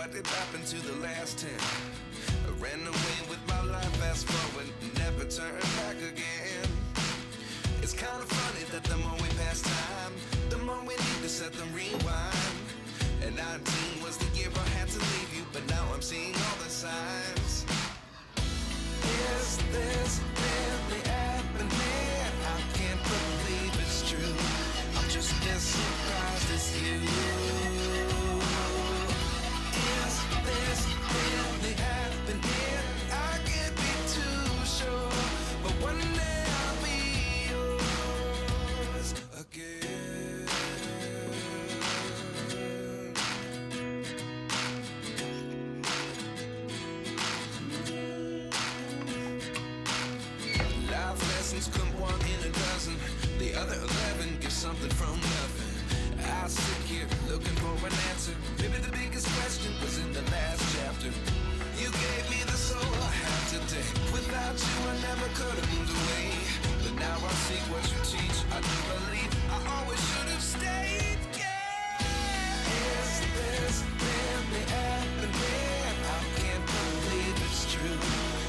what did happen to the last 10? I ran away with my life, fast forward, never turn back again. It's kind of funny that the more we pass time, the more we need to set them rewind. And 19 was the year I had to leave you, but now I'm seeing all the signs. Is this really happening? I can't believe it's true. I'm just as surprised as you. Is this really happening? I can't be too sure, but one day I'll be yours again. Life lessons come one in a dozen. The other 11 give something from nothing. I sit here looking for an answer. Maybe the biggest question was in the last chapter. You gave me the soul I have today. Without you I never could have moved away. But now I see what you teach. I do believe I always should have stayed. Yeah. Is this really happening? I can't believe it's true.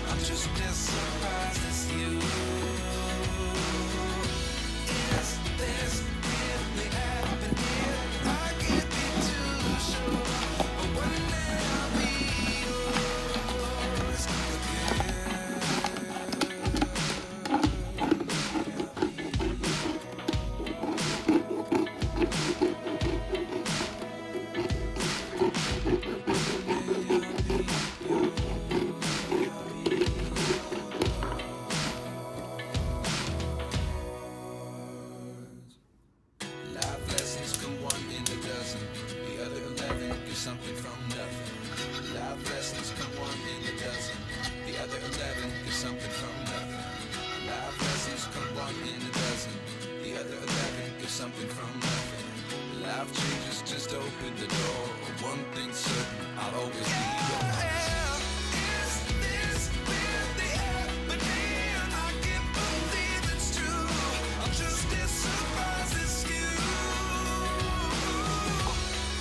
I'm just as surprised as you. Is this really happening? I can't be too sure, but one day I'll be yours Life lessons come one in a dozen. The other 11 give something from nothing. Life lessons come one in a dozen. The other 11 give something from nothing. Life lessons come one in a dozen. The other 11 give something from nothing. Life changes, just open the door. One thing's certain, I'll always be yours. Is this really happening? I can't believe it's true. I'm just as surprised as you.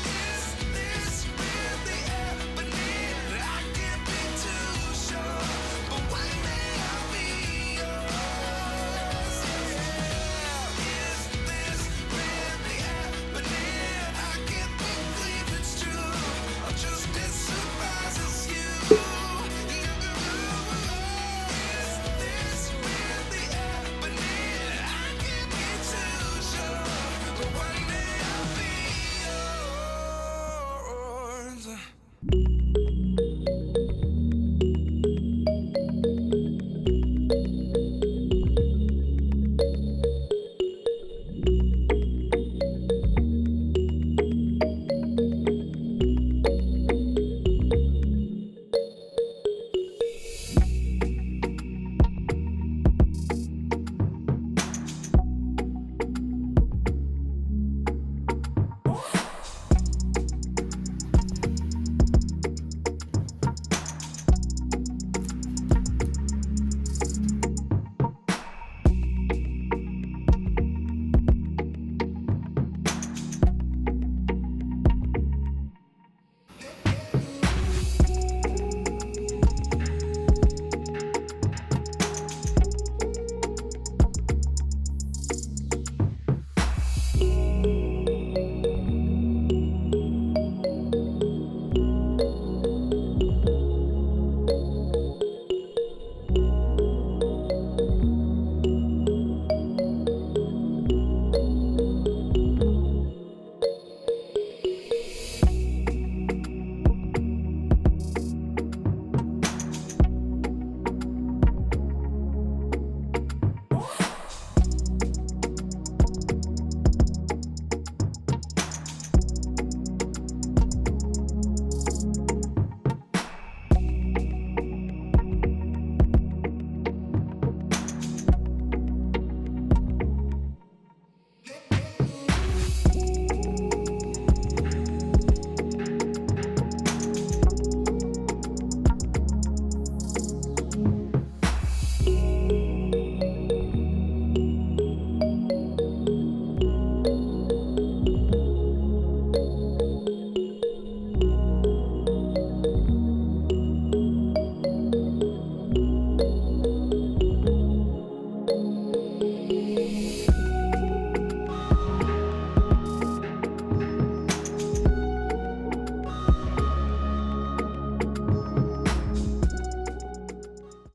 Is this really happening? I can't be too sure, but one day I'll be yours. Is this really happening? I can't believe it's true. I'm just as surprised as you. Is this really happening? I can't be too sure, but one day I'll be yours.